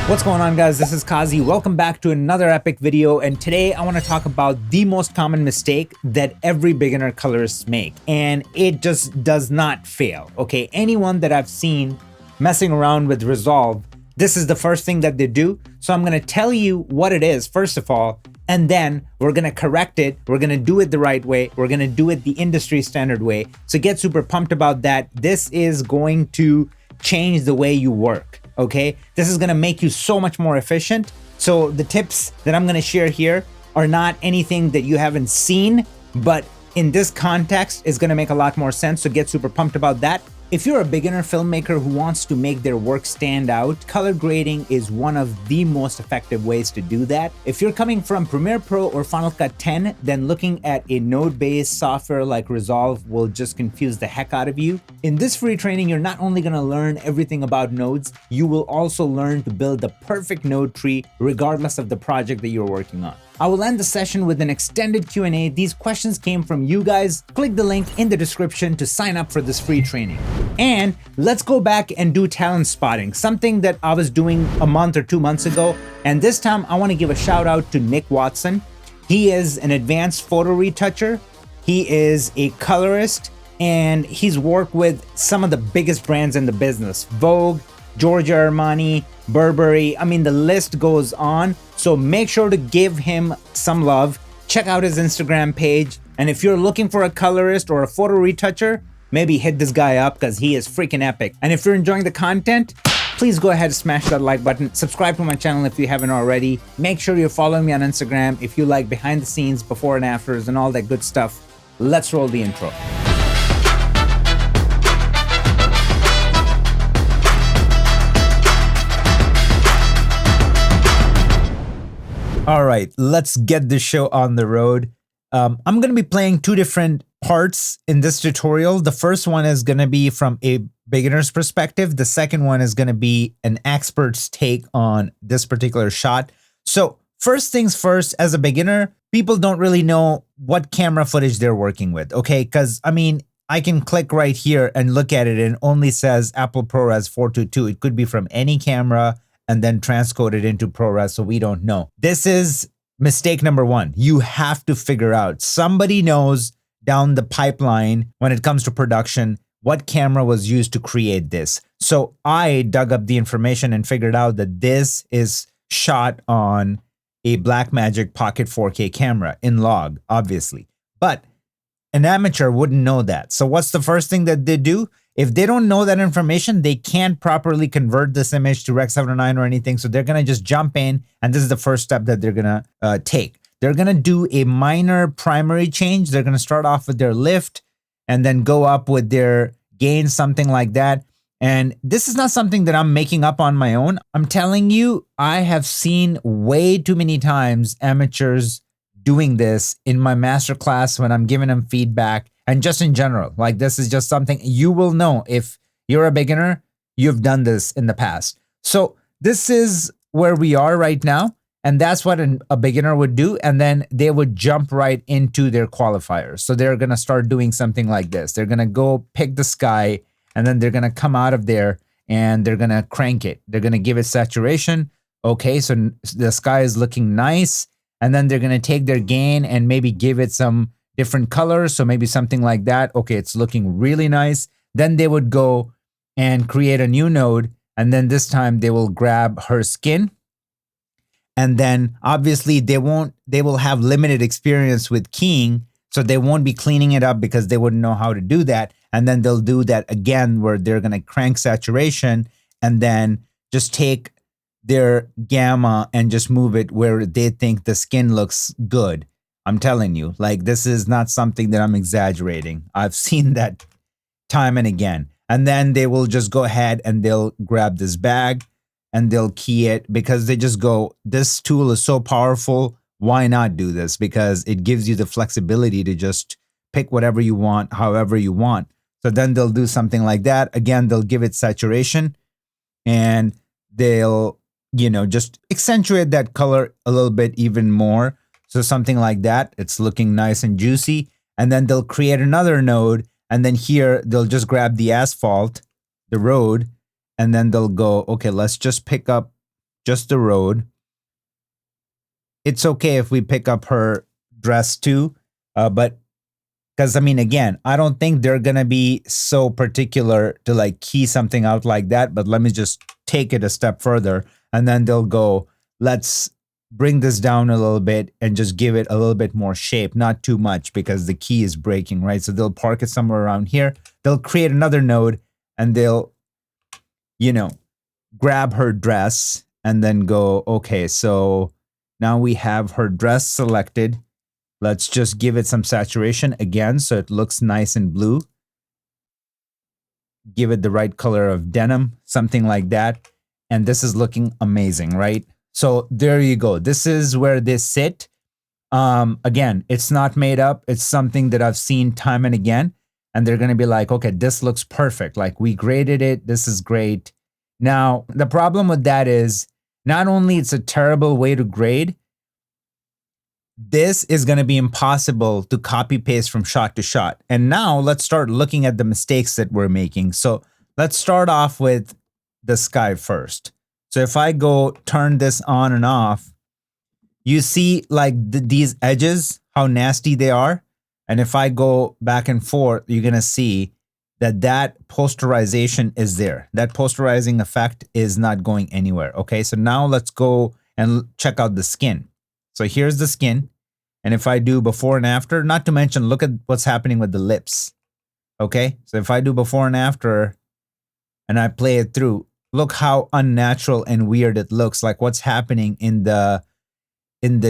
What's going on, guys? This is Qazi. Welcome back to another epic video, and today I want to talk about the most common mistake that every beginner colorists make, and it just does not fail. Okay, anyone that I've seen messing around with Resolve, this is the first thing that they do. So I'm going to tell you what it is first of all, and then we're going to correct it. We're going to do it the right way. We're going to do it the industry standard way. So get super pumped about that. This is going to change the way you work. Okay, this is gonna make you so much more efficient. So the tips that I'm gonna share here are not anything that you haven't seen, but in this context is gonna make a lot more sense. So get super pumped about that. If you're a beginner filmmaker who wants to make their work stand out, color grading is one of the most effective ways to do that. If you're coming from Premiere Pro or Final Cut 10, then looking at a node-based software like Resolve will just confuse the heck out of you. In this free training, you're not only gonna learn everything about nodes, you will also learn to build the perfect node tree regardless of the project that you're working on. I will end the session with an extended Q&A. These questions came from you guys. Click the link in the description to sign up for this free training. And let's go back and do talent spotting, something that I was doing a month or 2 months ago. And this time I want to give a shout out to Nick Watson. He is an advanced photo retoucher. He is a colorist, and he's worked with some of the biggest brands in the business: Vogue, Giorgio Armani, Burberry. I mean, the list goes on. So make sure to give him some love. Check out his Instagram page. And if you're looking for a colorist or a photo retoucher, maybe hit this guy up because he is freaking epic. And if you're enjoying the content, please go ahead and smash that like button. Subscribe to my channel if you haven't already. Make sure you're following me on Instagram if you like behind the scenes, before and afters, and all that good stuff. Let's roll the intro. All right, let's get this show on the road. I'm going to be playing two different parts in this tutorial. The first one is going to be from a beginner's perspective. The second one is going to be an expert's take on this particular shot. So first things first, as a beginner, people don't really know what camera footage they're working with, okay? Because, I mean, I can click right here and look at it and it only says Apple ProRes 422. It could be from any camera and then transcode it into ProRes, so we don't know. This is mistake number one. You have to figure out, somebody knows down the pipeline when it comes to production what camera was used to create this. So I dug up the information and figured out that this is shot on a Blackmagic Pocket 4K camera in log, obviously. But an amateur wouldn't know that. So what's the first thing that they do? If they don't know that information, they can't properly convert this image to Rec 709 or anything. So they're going to just jump in, and this is the first step that they're going to take. They're going to do a minor primary change. They're going to start off with their lift and then go up with their gain, something like that. And this is not something that I'm making up on my own. I'm telling you, I have seen way too many times amateurs doing this in my masterclass when I'm giving them feedback. And just in general, like, this is just something you will know if you're a beginner, you've done this in the past. So this is where we are right now. And that's what a beginner would do. And then they would jump right into their qualifiers. So they're going to start doing something like this. They're going to go pick the sky, and then they're going to come out of there and they're going to crank it. They're going to give it saturation. Okay, so the sky is looking nice. And then they're going to take their gain and maybe give it some different colors. So maybe something like that. Okay, it's looking really nice. Then they would go and create a new node. And then this time they will grab her skin. And then obviously they will have limited experience with keying. So they won't be cleaning it up because they wouldn't know how to do that. And then they'll do that again where they're going to crank saturation and then just take their gamma and just move it where they think the skin looks good. I'm telling you, like, this is not something that I'm exaggerating. I've seen that time and again. And then they will just go ahead and they'll grab this bag and they'll key it because they just go, this tool is so powerful. Why not do this? Because it gives you the flexibility to just pick whatever you want, however you want. So then they'll do something like that. Again, they'll give it saturation and they'll, you know, just accentuate that color a little bit even more. So something like that, it's looking nice and juicy. And then they'll create another node. And then here, they'll just grab the asphalt, the road, and then they'll go, okay, let's just pick up just the road. It's okay if we pick up her dress too, but because I mean, again, I don't think they're gonna be so particular to like key something out like that, but let me just take it a step further, and then they'll go, let's bring this down a little bit and just give it a little bit more shape, not too much because the key is breaking, right? So they'll park it somewhere around here. They'll create another node and they'll, you know, grab her dress and then go, okay, so now we have her dress selected. Let's just give it some saturation again so it looks nice and blue. Give it the right color of denim, something like that. And this is looking amazing, right? So there you go. This is where they sit. Again, it's not made up. It's something that I've seen time and again. And they're going to be like, okay, this looks perfect. Like we graded it. This is great. Now, the problem with that is not only it's a terrible way to grade, this is going to be impossible to copy paste from shot to shot. And now let's start looking at the mistakes that we're making. So let's start off with the sky first. So if I go turn this on and off, you see like these edges, how nasty they are. And if I go back and forth, you're going to see that that posterization is there. That posterizing effect is not going anywhere. Okay, so now let's go and check out the skin. So here's the skin. And if I do before and after, not to mention, look at what's happening with the lips. Okay, so if I do before and after and I play it through, look how unnatural and weird it looks, like what's happening in the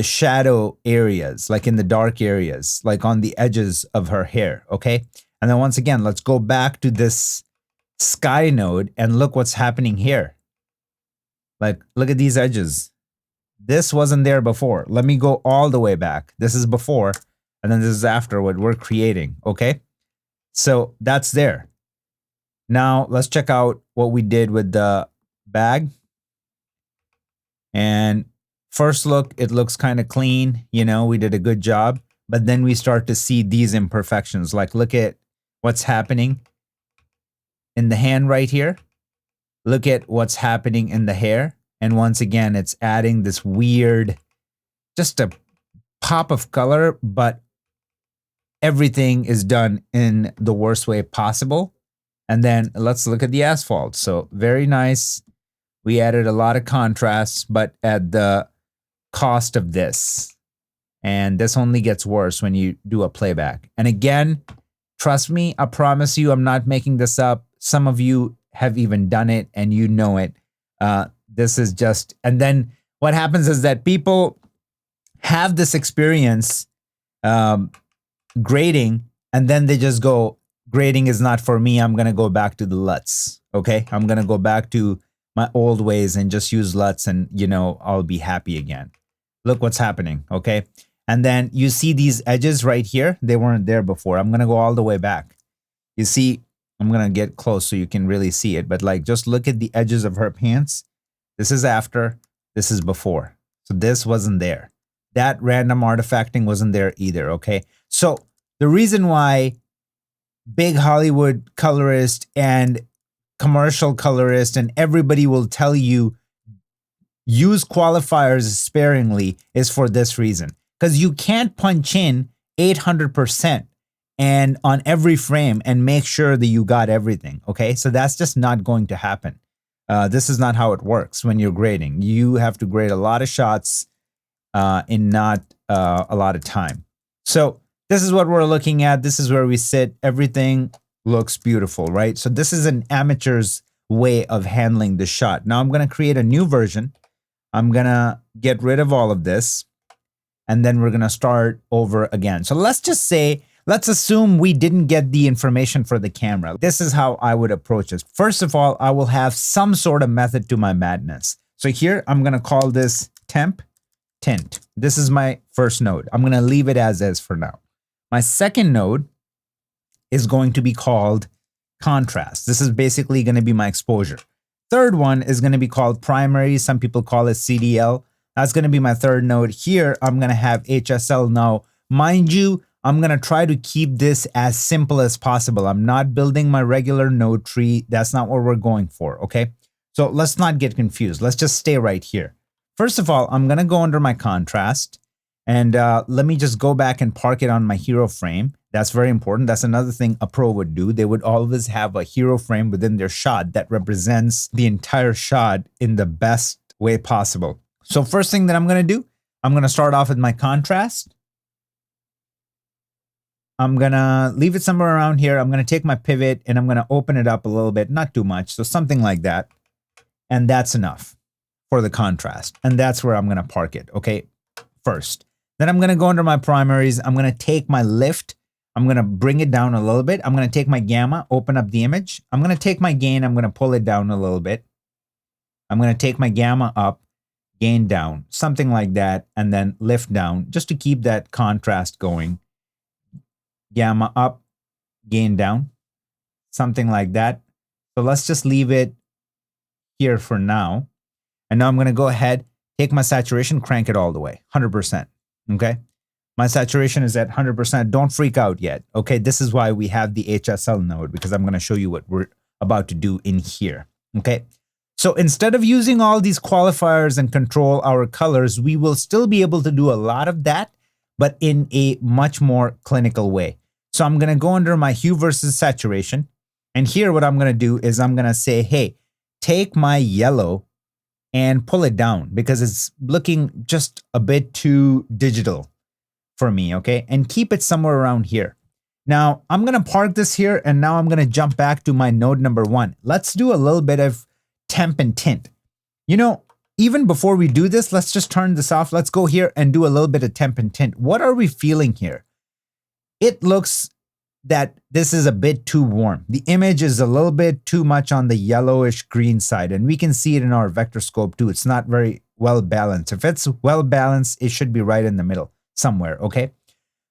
shadow areas, like in the dark areas, like on the edges of her hair, okay? And then once again, let's go back to this sky node and look what's happening here. Like, look at these edges. This wasn't there before. Let me go all the way back. This is before, and then this is after what we're creating, okay? So that's there. Now, let's check out what we did with the bag. And first look, it looks kind of clean. You know, we did a good job. But then we start to see these imperfections. Like, look at what's happening in the hand right here. Look at what's happening in the hair. And once again, it's adding this weird, just a pop of color, but everything is done in the worst way possible. And then let's look at the asphalt. So very nice. We added a lot of contrast, but at the cost of this. And this only gets worse when you do a playback. And again, trust me, I promise you, I'm not making this up. Some of you have even done it and you know it. This is just, and then what happens is that people have this experience grading, and then they just go, grading is not for me. I'm going to go back to the LUTs. Okay. I'm going to go back to my old ways and just use LUTs and, you know, I'll be happy again. Look what's happening. Okay. And then you see these edges right here. They weren't there before. I'm going to go all the way back. You see, I'm going to get close so you can really see it. But like, just look at the edges of her pants. This is after, this is before. So this wasn't there. That random artifacting wasn't there either. Okay. So the reason why big Hollywood colorist and commercial colorist and everybody will tell you use qualifiers sparingly is for this reason. Because you can't punch in 800% and on every frame and make sure that you got everything. Okay, so that's just not going to happen. This is not how it works when you're grading. You have to grade a lot of shots in not a lot of time. So this is what we're looking at. This is where we sit. Everything looks beautiful, right? So this is an amateur's way of handling the shot. Now I'm going to create a new version. I'm going to get rid of all of this. And then we're going to start over again. So let's just say, let's assume we didn't get the information for the camera. This is how I would approach this. First of all, I will have some sort of method to my madness. So here, I'm going to call this temp tint. This is my first node. I'm going to leave it as is for now. My second node is going to be called contrast. This is basically going to be my exposure. Third one is going to be called primary. Some people call it CDL. That's going to be my third node. Here, I'm going to have HSL. Now, mind you, I'm going to try to keep this as simple as possible. I'm not building my regular node tree. That's not what we're going for, okay? So let's not get confused. Let's just stay right here. First of all, I'm going to go under my contrast and let me just go back and park it on my hero frame. That's very important. That's another thing a pro would do. They would always have a hero frame within their shot that represents the entire shot in the best way possible. So first thing that I'm going to do, I'm going to start off with my contrast. I'm going to leave it somewhere around here. I'm going to take my pivot and I'm going to open it up a little bit, not too much. So something like that. And that's enough for the contrast. And that's where I'm going to park it. Okay. First, then I'm going to go under my primaries. I'm going to take my lift. I'm going to bring it down a little bit. I'm going to take my gamma, open up the image. I'm going to take my gain. I'm going to pull it down a little bit. I'm going to take my gamma up, gain down, something like that. And then lift down just to keep that contrast going. Gamma up, gain down, something like that. So let's just leave it here for now. And now I'm going to go ahead, take my saturation, crank it all the way, 100%. Okay. My saturation is at 100%. Don't freak out yet. Okay. This is why we have the HSL node, because I'm going to show you what we're about to do in here. Okay. So instead of using all these qualifiers and control our colors, we will still be able to do a lot of that, but in a much more clinical way. So I'm going to go under my hue versus saturation. And here, what I'm going to do is I'm going to say, hey, take my yellow and pull it down because it's looking just a bit too digital for me, okay? And keep it somewhere around here. Now, I'm going to park this here, and now I'm going to jump back to my node number 1. Let's do a little bit of temp and tint. You know, even before we do this, let's just turn this off. Let's go here and do a little bit of temp and tint. What are we feeling here? It looks that this is a bit too warm. The image is a little bit too much on the yellowish green side, and we can see it in our vector scope too. It's not very well balanced. If it's well balanced, it should be right in the middle somewhere, okay?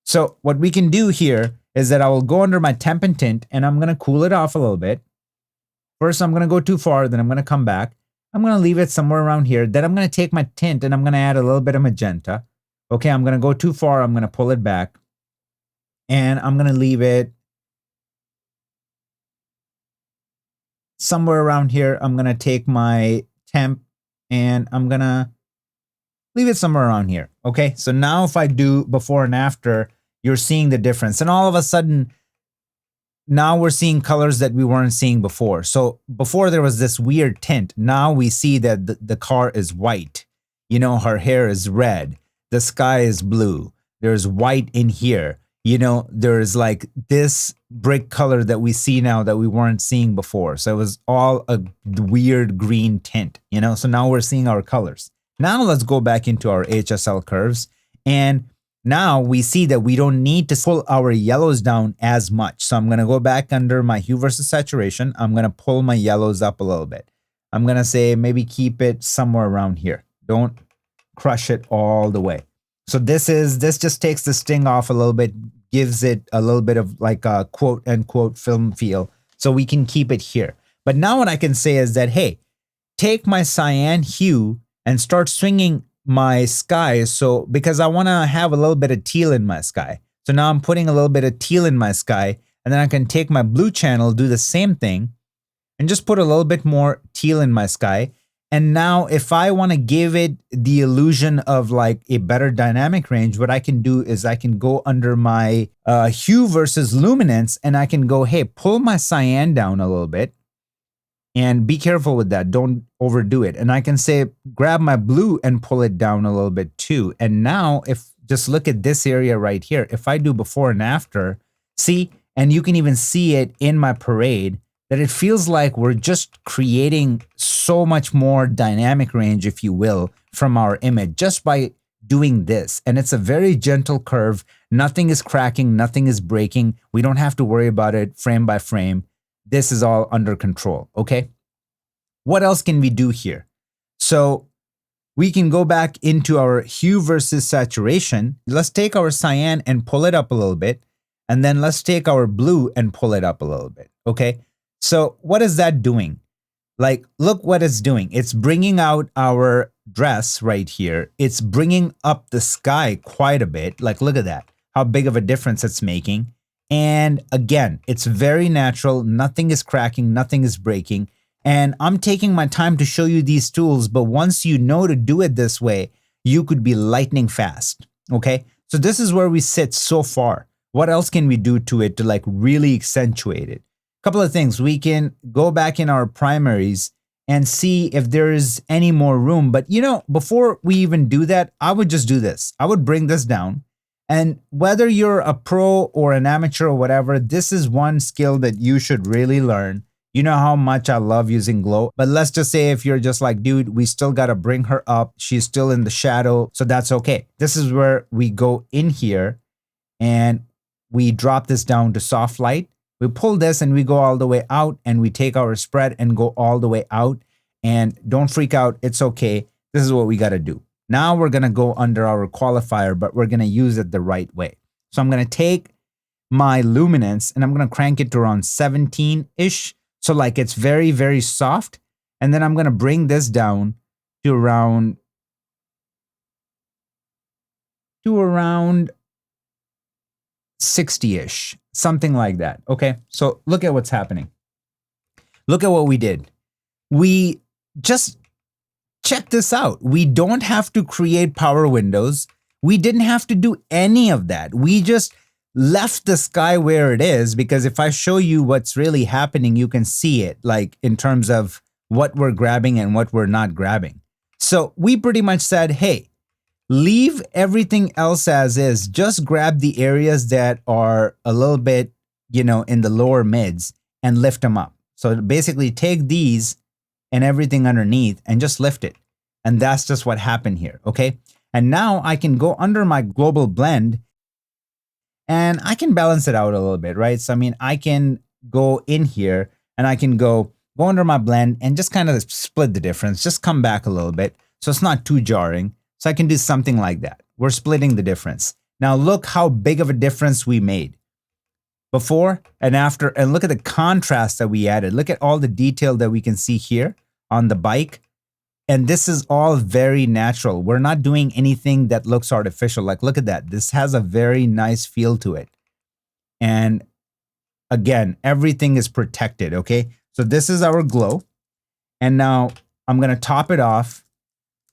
So what we can do here is that I will go under my temp and tint, and I'm gonna cool it off a little bit. First, I'm gonna go too far, then I'm gonna come back. I'm gonna leave it somewhere around here. Then I'm gonna take my tint and I'm gonna add a little bit of magenta. Okay, I'm gonna go too far, I'm gonna pull it back. And I'm going to leave it somewhere around here. I'm going to take my temp and I'm going to leave it somewhere around here. Okay. So now if I do before and after, you're seeing the difference. And all of a sudden, now we're seeing colors that we weren't seeing before. So before there was this weird tint. Now we see that the car is white. You know, her hair is red. The sky is blue. There's white in here. You know, there's like this brick color that we see now that we weren't seeing before. So it was all a weird green tint, you know, so now we're seeing our colors. Now let's go back into our HSL curves. And now we see that we don't need to pull our yellows down as much. So I'm going to go back under my hue versus saturation. I'm going to pull my yellows up a little bit. I'm going to say maybe keep it somewhere around here. Don't crush it all the way. So this just takes the sting off a little bit, gives it a little bit of like a quote unquote film feel. So we can keep it here. But now what I can say is that, hey, take my cyan hue and start swinging my sky. So because I want to have a little bit of teal in my sky. So now I'm putting a little bit of teal in my sky, and then I can take my blue channel, do the same thing, and just put a little bit more teal in my sky. And now if I want to give it the illusion of like a better dynamic range, what I can do is I can go under my hue versus luminance, and I can go, hey, pull my cyan down a little bit and be careful with that. Don't overdo it. And I can say, grab my blue and pull it down a little bit too. And now if just look at this area right here, if I do before and after, see, and you can even see it in my parade, that it feels like we're just creating so much more dynamic range, if you will, from our image just by doing this. And it's a very gentle curve. Nothing is cracking, nothing is breaking. We don't have to worry about it frame by frame. This is all under control, okay? What else can we do here? So we can go back into our hue versus saturation. Let's take our cyan and pull it up a little bit. And then let's take our blue and pull it up a little bit, okay? So what is that doing? Like, look what it's doing. It's bringing out our dress right here. It's bringing up the sky quite a bit. Like, look at that, how big of a difference it's making. And again, it's very natural. Nothing is cracking. Nothing is breaking. And I'm taking my time to show you these tools, but once you know to do it this way, you could be lightning fast, okay? So this is where we sit so far. What else can we do to it to like really accentuate it? A couple of things. We can go back in our primaries and see if there is any more room. But you know, before we even do that, I would just do this. I would bring this down. And whether you're a pro or an amateur or whatever, this is one skill that you should really learn. You know how much I love using glow, but let's just say if you're just like, dude, we still got to bring her up. She's still in the shadow. So that's okay. This is where we go in here and we drop this down to soft light. We pull this and we go all the way out, and we take our spread and go all the way out. And don't freak out. It's okay. This is what we got to do. Now we're going to go under our qualifier, but we're going to use it the right way. So I'm going to take my luminance and I'm going to crank it to around 17-ish. So like it's very, very soft. And then I'm going to bring this down to around 60-ish, something like that. Okay. So look at what's happening. Look at what we did. We just check this out. We don't have to create power windows. We didn't have to do any of that. We just left the sky where it is, because if I show you what's really happening, you can see it like in terms of what we're grabbing and what we're not grabbing. So we pretty much said, hey, leave everything else as is. Just grab the areas that are a little bit, you know, in the lower mids and lift them up. So basically take these and everything underneath and just lift it. And that's just what happened here, okay? And now I can go under my global blend and I can balance it out a little bit, right? So I mean, I can go in here and I can go under my blend and just kind of split the difference, just come back a little bit so it's not too jarring. So I can do something like that. We're splitting the difference. Now look how big of a difference we made before and after, and look at the contrast that we added. Look at all the detail that we can see here on the bike. And this is all very natural. We're not doing anything that looks artificial. Like, look at that. This has a very nice feel to it. And again, everything is protected, okay? So this is our glow. And now I'm going to top it off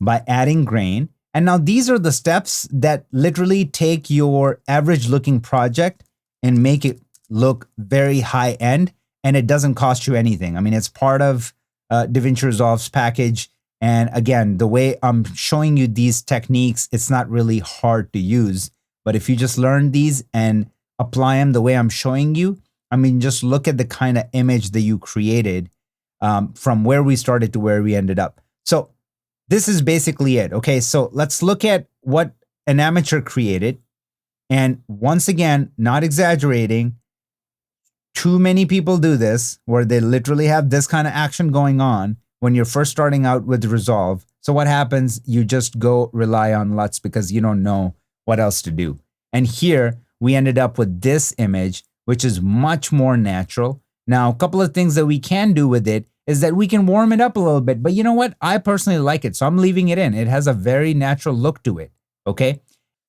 by adding grain. And now these are the steps that literally take your average looking project and make it look very high end. And it doesn't cost you anything. I mean, it's part of DaVinci Resolve's package. And again, the way I'm showing you these techniques, it's not really hard to use. But if you just learn these and apply them the way I'm showing you, I mean, just look at the kind of image that you created from where we started to where we ended up. So this is basically it. Okay, so let's look at what an amateur created. And once again, not exaggerating, too many people do this where they literally have this kind of action going on when you're first starting out with Resolve. So what happens? You just go rely on LUTs because you don't know what else to do. And here we ended up with this image, which is much more natural. Now, a couple of things that we can do with it is that we can warm it up a little bit. But you know what? I personally like it, so I'm leaving it in. It has a very natural look to it, okay?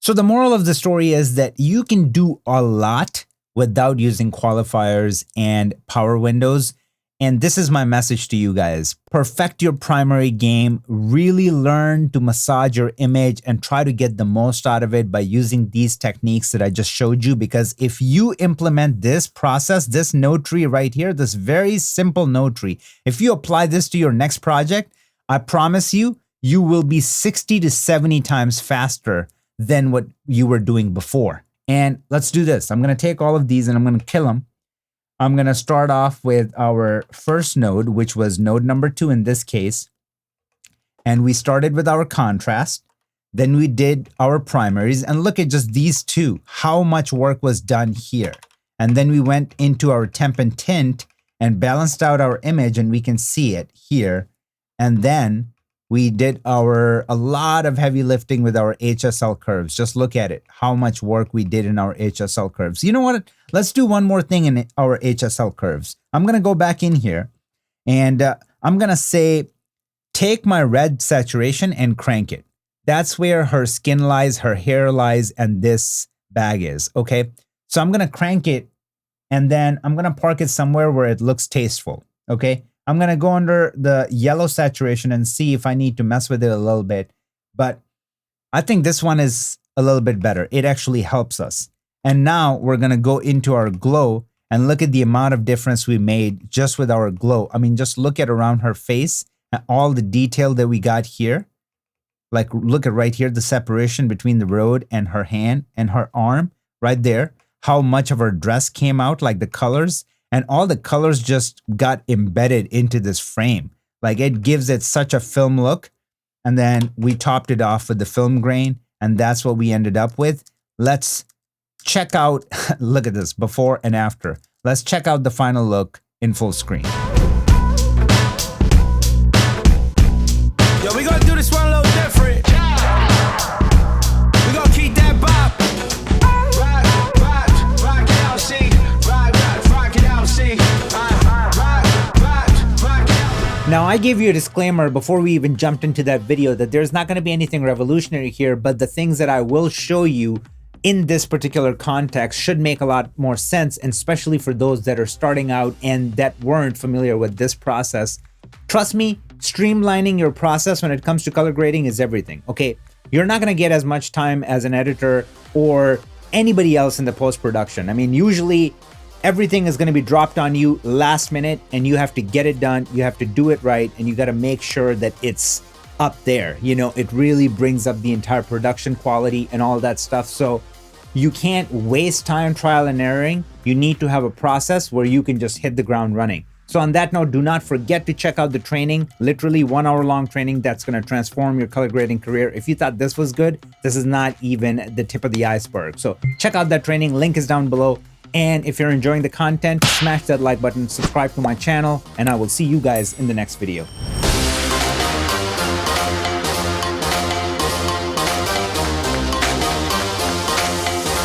So the moral of the story is that you can do a lot without using qualifiers and power windows. And this is my message to you guys. Perfect your primary game, really learn to massage your image and try to get the most out of it by using these techniques that I just showed you. Because if you implement this process, this node tree right here, this very simple node tree, if you apply this to your next project, I promise you, you will be 60 to 70 times faster than what you were doing before. And let's do this. I'm going to take all of these and I'm going to kill them. I'm going to start off with our first node, which was node number 2 in this case. And we started with our contrast. Then we did our primaries. And look at just these two, how much work was done here. And then we went into our temp and tint and balanced out our image, and we can see it here. And then we did a lot of heavy lifting with our HSL curves. Just look at it, how much work we did in our HSL curves. You know what? Let's do one more thing in our HSL curves. I'm going to go back in here and I'm going to say, take my red saturation and crank it. That's where her skin lies, her hair lies, and this bag is, okay? So I'm going to crank it and then I'm going to park it somewhere where it looks tasteful, okay? I'm going to go under the yellow saturation and see if I need to mess with it a little bit. But I think this one is a little bit better. It actually helps us. And now we're going to go into our glow and look at the amount of difference we made just with our glow. I mean, just look at around her face and all the detail that we got here. Like, look at right here, the separation between the road and her hand and her arm right there. How much of her dress came out, like the colors, and all the colors just got embedded into this frame. Like, it gives it such a film look. And then we topped it off with the film grain, and that's what we ended up with. Let's check out, look at this, before and after. Let's check out the final look in full screen. Yo, we gonna do this one a little different. We gonna keep that bop. Rock it out, see. Rock it out, see. Rock it out. Now, I gave you a disclaimer before we even jumped into that video that there's not going to be anything revolutionary here, but the things that I will show you in this particular context should make a lot more sense, and especially for those that are starting out and that weren't familiar with this process. Trust me, streamlining your process when it comes to color grading is everything, okay? You're not going to get as much time as an editor or anybody else in the post-production. I mean, usually everything is going to be dropped on you last minute and you have to get it done. You have to do it right, and you got to make sure that it's up there. You know, it really brings up the entire production quality and all that stuff. So you can't waste time trial and erroring. You need to have a process where you can just hit the ground running. So on that note, do not forget to check out the training, literally 1 hour long training that's going to transform your color grading career. If you thought this was good, this is not even the tip of the iceberg. So check out that training, link is down below. And if you're enjoying the content, smash that like button, subscribe to my channel, and I will see you guys in the next video.